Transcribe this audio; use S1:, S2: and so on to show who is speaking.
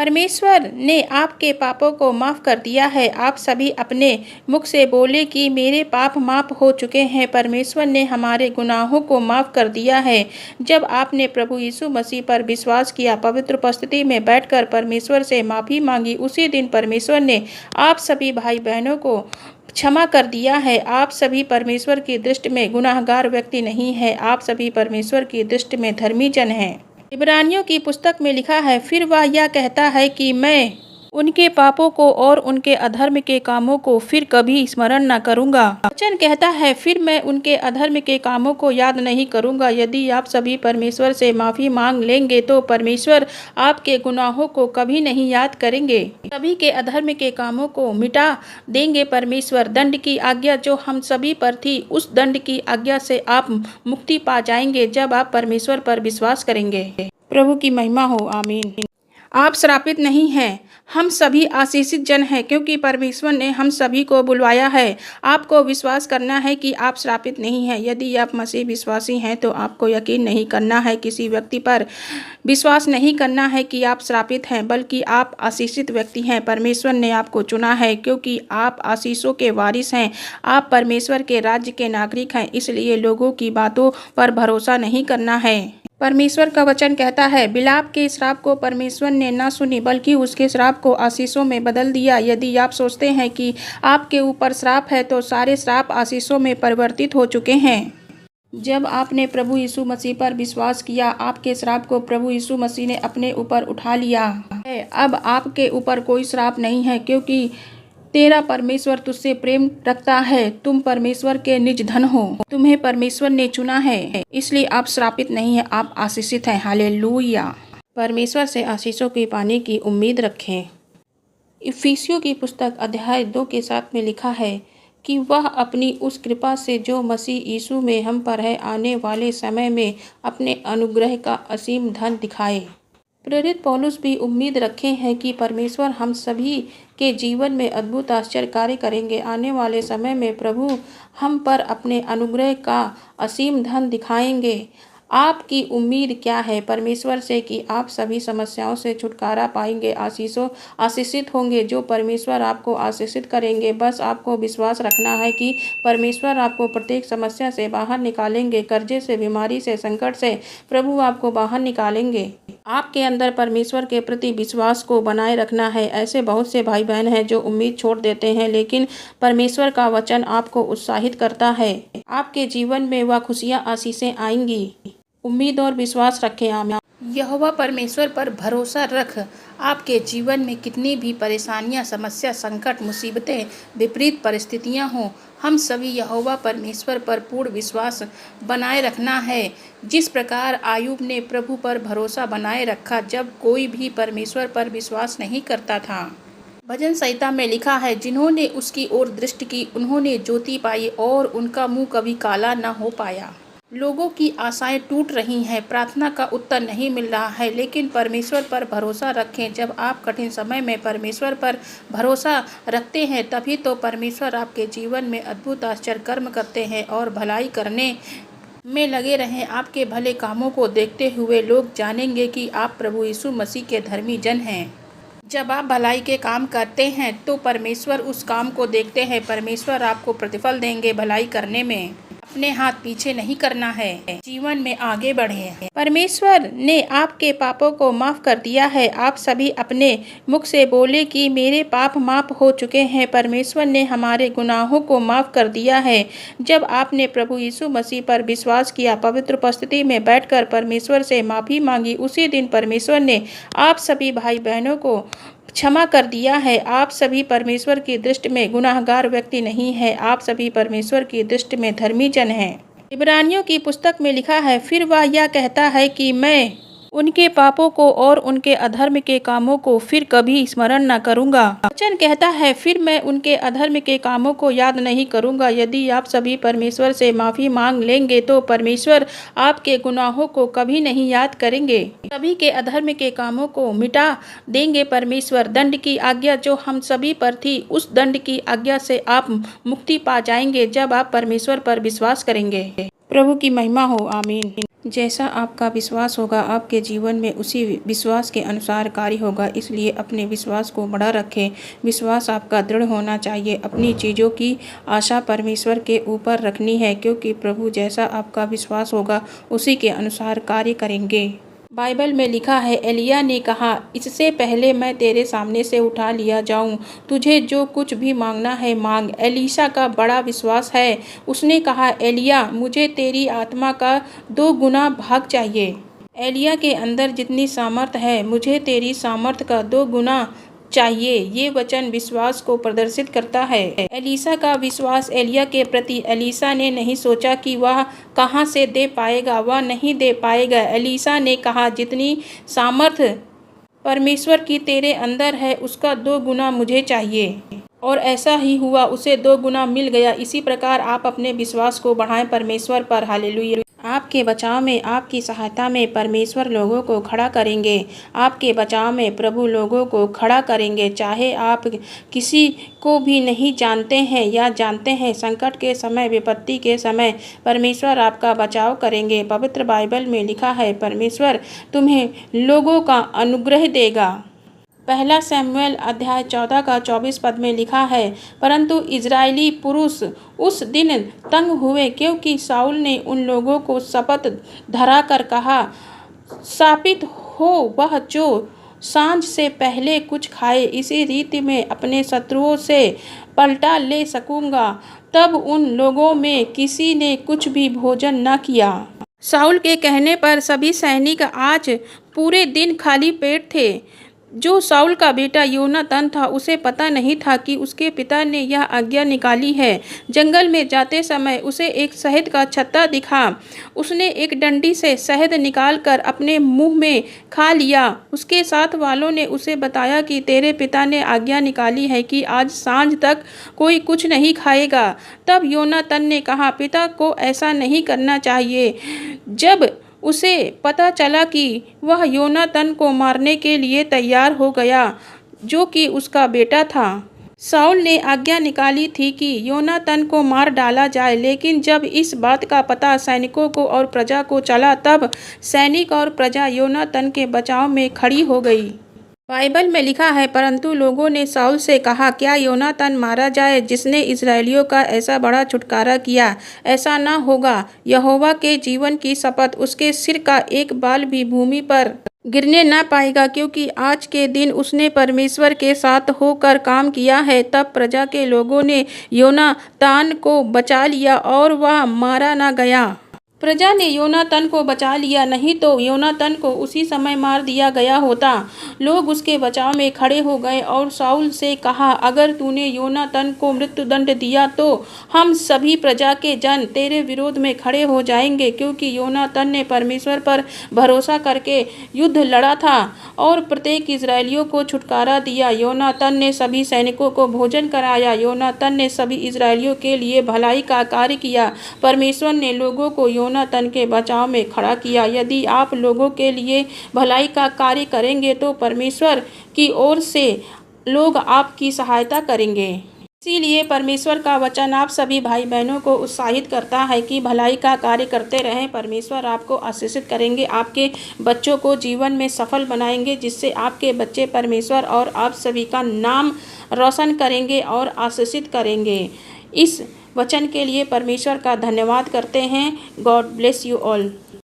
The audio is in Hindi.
S1: परमेश्वर ने आपके पापों को माफ़ कर दिया है। आप सभी अपने मुख से बोले कि मेरे पाप माफ़ हो चुके हैं। परमेश्वर ने हमारे गुनाहों को माफ़ कर दिया है। जब आपने प्रभु यीशु मसीह पर विश्वास किया, पवित्र उपस्थिति में बैठकर परमेश्वर से माफ़ी मांगी, उसी दिन परमेश्वर ने आप सभी भाई बहनों को क्षमा कर दिया है। आप सभी परमेश्वर की दृष्टि में गुनाहगार व्यक्ति नहीं है। आप सभी परमेश्वर की दृष्टि में धर्मी जन हैं। इब्रानियों की पुस्तक में लिखा है, फिर वह यह कहता है कि मैं उनके पापों को और उनके अधर्म के कामों को फिर कभी स्मरण न करूंगा। वचन कहता है, फिर मैं उनके अधर्म के कामों को याद नहीं करूंगा। यदि आप सभी परमेश्वर से माफ़ी मांग लेंगे तो परमेश्वर आपके गुनाहों को कभी नहीं याद करेंगे। सभी के अधर्म के कामों को मिटा देंगे परमेश्वर। दंड की आज्ञा जो हम सभी पर थी, उस दंड की आज्ञा से आप मुक्ति पा जाएंगे जब आप परमेश्वर पर विश्वास करेंगे। प्रभु की महिमा हो, आमीन। आप श्रापित नहीं हैं, हम सभी आशीषित जन हैं, क्योंकि परमेश्वर ने हम सभी को बुलवाया है। आपको विश्वास करना है कि आप श्रापित नहीं हैं। यदि आप मसीह विश्वासी हैं तो आपको यकीन नहीं करना है, किसी व्यक्ति पर विश्वास नहीं करना है कि आप श्रापित हैं, बल्कि आप आशीषित व्यक्ति हैं। परमेश्वर ने आपको चुना है क्योंकि आप आशीषों के वारिस हैं। आप परमेश्वर के राज्य के नागरिक हैं, इसलिए लोगों की बातों पर भरोसा नहीं करना है। परमेश्वर का वचन कहता है, बिलाप के श्राप को परमेश्वर ने न सुनी, बल्कि उसके श्राप को आशीषों में बदल दिया। यदि आप सोचते हैं कि आपके ऊपर श्राप है तो सारे श्राप आशीषों में परिवर्तित हो चुके हैं। जब आपने प्रभु यीशु मसीह पर विश्वास किया, आपके श्राप को प्रभु यीशु मसीह ने अपने ऊपर उठा लिया है। अब आपके ऊपर कोई श्राप नहीं है, क्योंकि तेरा परमेश्वर तुझसे प्रेम रखता है। तुम परमेश्वर के निज धन हो। तुम्हें परमेश्वर ने चुना है, इसलिए आप श्रापित नहीं है, आप आशीषित हैं। हालेलुया। परमेश्वर से आशीषों की पाने की उम्मीद रखें। इफिसियों की पुस्तक अध्याय 2 के 7 में लिखा है कि वह अपनी उस कृपा से जो मसीह यीशु में हम पर है, आने वाले समय में अपने अनुग्रह का असीम धन दिखाए। प्रेरित पौलुस भी उम्मीद रखे हैं कि परमेश्वर हम सभी के जीवन में अद्भुत आश्चर्य कार्य करेंगे। आने वाले समय में प्रभु हम पर अपने अनुग्रह का असीम धन दिखाएंगे। आपकी उम्मीद क्या है परमेश्वर से कि आप सभी समस्याओं से छुटकारा पाएंगे, आशीषित होंगे। जो परमेश्वर आपको आशीषित करेंगे, बस आपको विश्वास रखना है कि परमेश्वर आपको प्रत्येक समस्या से बाहर निकालेंगे। कर्जे से, बीमारी से, संकट से प्रभु आपको बाहर निकालेंगे। आपके अंदर परमेश्वर के प्रति विश्वास को बनाए रखना है। ऐसे बहुत से भाई बहन हैं जो उम्मीद छोड़ देते हैं, लेकिन परमेश्वर का वचन आपको उत्साहित करता है। आपके जीवन में वह खुशियाँ, आशीषें आएंगी। उम्मीद और विश्वास रखें। आमीन। यहोवा परमेश्वर पर भरोसा रख। आपके जीवन में कितनी भी परेशानियां, समस्या, संकट, मुसीबतें, विपरीत परिस्थितियां हों, हम सभी यहोवा परमेश्वर पर पूर्ण विश्वास बनाए रखना है। जिस प्रकार आयूब ने प्रभु पर भरोसा बनाए रखा जब कोई भी परमेश्वर पर विश्वास नहीं करता था। भजन संहिता में लिखा है, जिन्होंने उसकी ओर दृष्टि की उन्होंने ज्योति पाई और उनका मुंह कभी काला न हो पाया। लोगों की आशाएं टूट रही हैं, प्रार्थना का उत्तर नहीं मिल रहा है, लेकिन परमेश्वर पर भरोसा रखें। जब आप कठिन समय में परमेश्वर पर भरोसा रखते हैं, तभी तो परमेश्वर आपके जीवन में अद्भुत आश्चर्य कर्म करते हैं और भलाई करने में लगे रहें। आपके भले कामों को देखते हुए लोग जानेंगे कि आप प्रभु यीशु मसीह के धर्मी जन हैं। जब आप भलाई के काम करते हैं तो परमेश्वर उस काम को देखते हैं। परमेश्वर आपको प्रतिफल देंगे। भलाई करने में अपने हाथ पीछे नहीं करना है, जीवन में आगे बढ़े। परमेश्वर ने आपके पापों को माफ़ कर दिया है। आप सभी अपने मुख से बोले कि मेरे पाप माफ़ हो चुके हैं। परमेश्वर ने हमारे गुनाहों को माफ़ कर दिया है। जब आपने प्रभु यीशु मसीह पर विश्वास किया, पवित्र उपस्थिति में बैठकर परमेश्वर से माफ़ी मांगी, उसी दिन परमेश्वर ने आप सभी भाई बहनों को क्षमा कर दिया है। आप सभी परमेश्वर की दृष्टि में गुनाहगार व्यक्ति नहीं है। आप सभी परमेश्वर की दृष्टि में धर्मी जन हैं। इब्रानियों की पुस्तक में लिखा है, फिर वह यह कहता है कि मैं उनके पापों को और उनके अधर्म के कामों को फिर कभी स्मरण न करूंगा। वचन कहता है, फिर मैं उनके अधर्म के कामों को याद नहीं करूंगा। यदि आप सभी परमेश्वर से माफ़ी मांग लेंगे तो परमेश्वर आपके गुनाहों को कभी नहीं याद करेंगे। सभी के अधर्म के कामों को मिटा देंगे परमेश्वर। दंड की आज्ञा जो हम सभी पर थी, उस दंड की आज्ञा से आप मुक्ति पा जाएंगे जब आप परमेश्वर पर विश्वास करेंगे। प्रभु की महिमा हो, आमीन। जैसा आपका विश्वास होगा आपके जीवन में उसी विश्वास के अनुसार कार्य होगा। इसलिए अपने विश्वास को बड़ा रखें। विश्वास आपका दृढ़ होना चाहिए। अपनी चीज़ों की आशा परमेश्वर के ऊपर रखनी है, क्योंकि प्रभु जैसा आपका विश्वास होगा उसी के अनुसार कार्य करेंगे। बाइबल में लिखा है, एलिया ने कहा, इससे पहले मैं तेरे सामने से उठा लिया जाऊं, तुझे जो कुछ भी मांगना है मांग। एलीशा का बड़ा विश्वास है। उसने कहा, एलिया मुझे तेरी आत्मा का 2 गुना भाग चाहिए। एलिया के अंदर जितनी सामर्थ है मुझे तेरी सामर्थ का 2 गुना चाहिए। ये वचन विश्वास को प्रदर्शित करता है। एलीशा का विश्वास एलिया के प्रति। एलीशा ने नहीं सोचा कि वह कहाँ से दे पाएगा, वह नहीं दे पाएगा। एलीशा ने कहा, जितनी सामर्थ परमेश्वर की तेरे अंदर है उसका 2 गुना मुझे चाहिए। और ऐसा ही हुआ, उसे 2 गुना मिल गया। इसी प्रकार आप अपने विश्वास को बढ़ाएं परमेश्वर पर। हालेलुया। आपके बचाव में, आपकी सहायता में परमेश्वर लोगों को खड़ा करेंगे। आपके बचाव में प्रभु लोगों को खड़ा करेंगे। चाहे आप किसी को भी नहीं जानते हैं या जानते हैं, संकट के समय, विपत्ति के समय परमेश्वर आपका बचाव करेंगे। पवित्र बाइबल में लिखा है, परमेश्वर तुम्हें लोगों का अनुग्रह देगा। 1 शमूएल अध्याय 14 का 24 पद में लिखा है, परंतु इजरायली पुरुष उस दिन तंग हुए, क्योंकि शाऊल ने उन लोगों को शपथ धरा कर कहा, शापित हो वह जो सांझ से पहले कुछ खाए, इसी रीति में अपने शत्रुओं से पलटा ले सकूंगा। तब उन लोगों में किसी ने कुछ भी भोजन न किया। शाऊल के कहने पर सभी सैनिक आज पूरे दिन खाली पेट थे। जो शाऊल का बेटा योनातान था, उसे पता नहीं था कि उसके पिता ने यह आज्ञा निकाली है। जंगल में जाते समय उसे एक शहद का छत्ता दिखा। उसने एक डंडी से शहद निकालकर अपने मुंह में खा लिया। उसके साथ वालों ने उसे बताया कि तेरे पिता ने आज्ञा निकाली है कि आज सांझ तक कोई कुछ नहीं खाएगा। तब योनातान ने कहा, पिता को ऐसा नहीं करना चाहिए। जब उसे पता चला कि वह योनातान को मारने के लिए तैयार हो गया, जो कि उसका बेटा था। शाऊल ने आज्ञा निकाली थी कि योनातान को मार डाला जाए, लेकिन जब इस बात का पता सैनिकों को और प्रजा को चला, तब सैनिक और प्रजा योनातान के बचाव में खड़ी हो गई। बाइबल में लिखा है, परंतु लोगों ने शाऊल से कहा, क्या योनातान मारा जाए जिसने इजरायलियों का ऐसा बड़ा छुटकारा किया? ऐसा न होगा। यहोवा के जीवन की शपथ, उसके सिर का एक बाल भी भूमि पर गिरने न पाएगा, क्योंकि आज के दिन उसने परमेश्वर के साथ होकर काम किया है। तब प्रजा के लोगों ने योनातान को बचा लिया और वह मारा न गया। प्रजा ने योनातान को बचा लिया, नहीं तो योनातान को उसी समय मार दिया गया होता। लोग उसके बचाव में खड़े हो गए और शाऊल से कहा, अगर तूने योनातान को मृत्युदंड दिया तो हम सभी प्रजा के जन तेरे विरोध में खड़े हो जाएंगे, क्योंकि योनातान ने परमेश्वर पर भरोसा करके युद्ध लड़ा था और प्रत्येक इजरायलियों को छुटकारा दिया। योनातान ने सभी सैनिकों को भोजन कराया। योनातान ने सभी इजरायलियों के लिए भलाई का कार्य किया। परमेश्वर ने लोगों को योनातान के बचाव में खड़ा किया। यदि आप लोगों के लिए भलाई का कार्य करेंगे तो परमेश्वर की ओर से लोग आपकी सहायता करेंगे। इसीलिए परमेश्वर का वचन आप सभी भाई बहनों को उत्साहित करता है कि भलाई का कार्य करते रहें। परमेश्वर आपको आशीषित करेंगे, आपके बच्चों को जीवन में सफल बनाएंगे, जिससे आपके बच्चे परमेश्वर और आप सभी का नाम रोशन करेंगे और आशीषित करेंगे। इस वचन के लिए परमेश्वर का धन्यवाद करते हैं। God bless you all.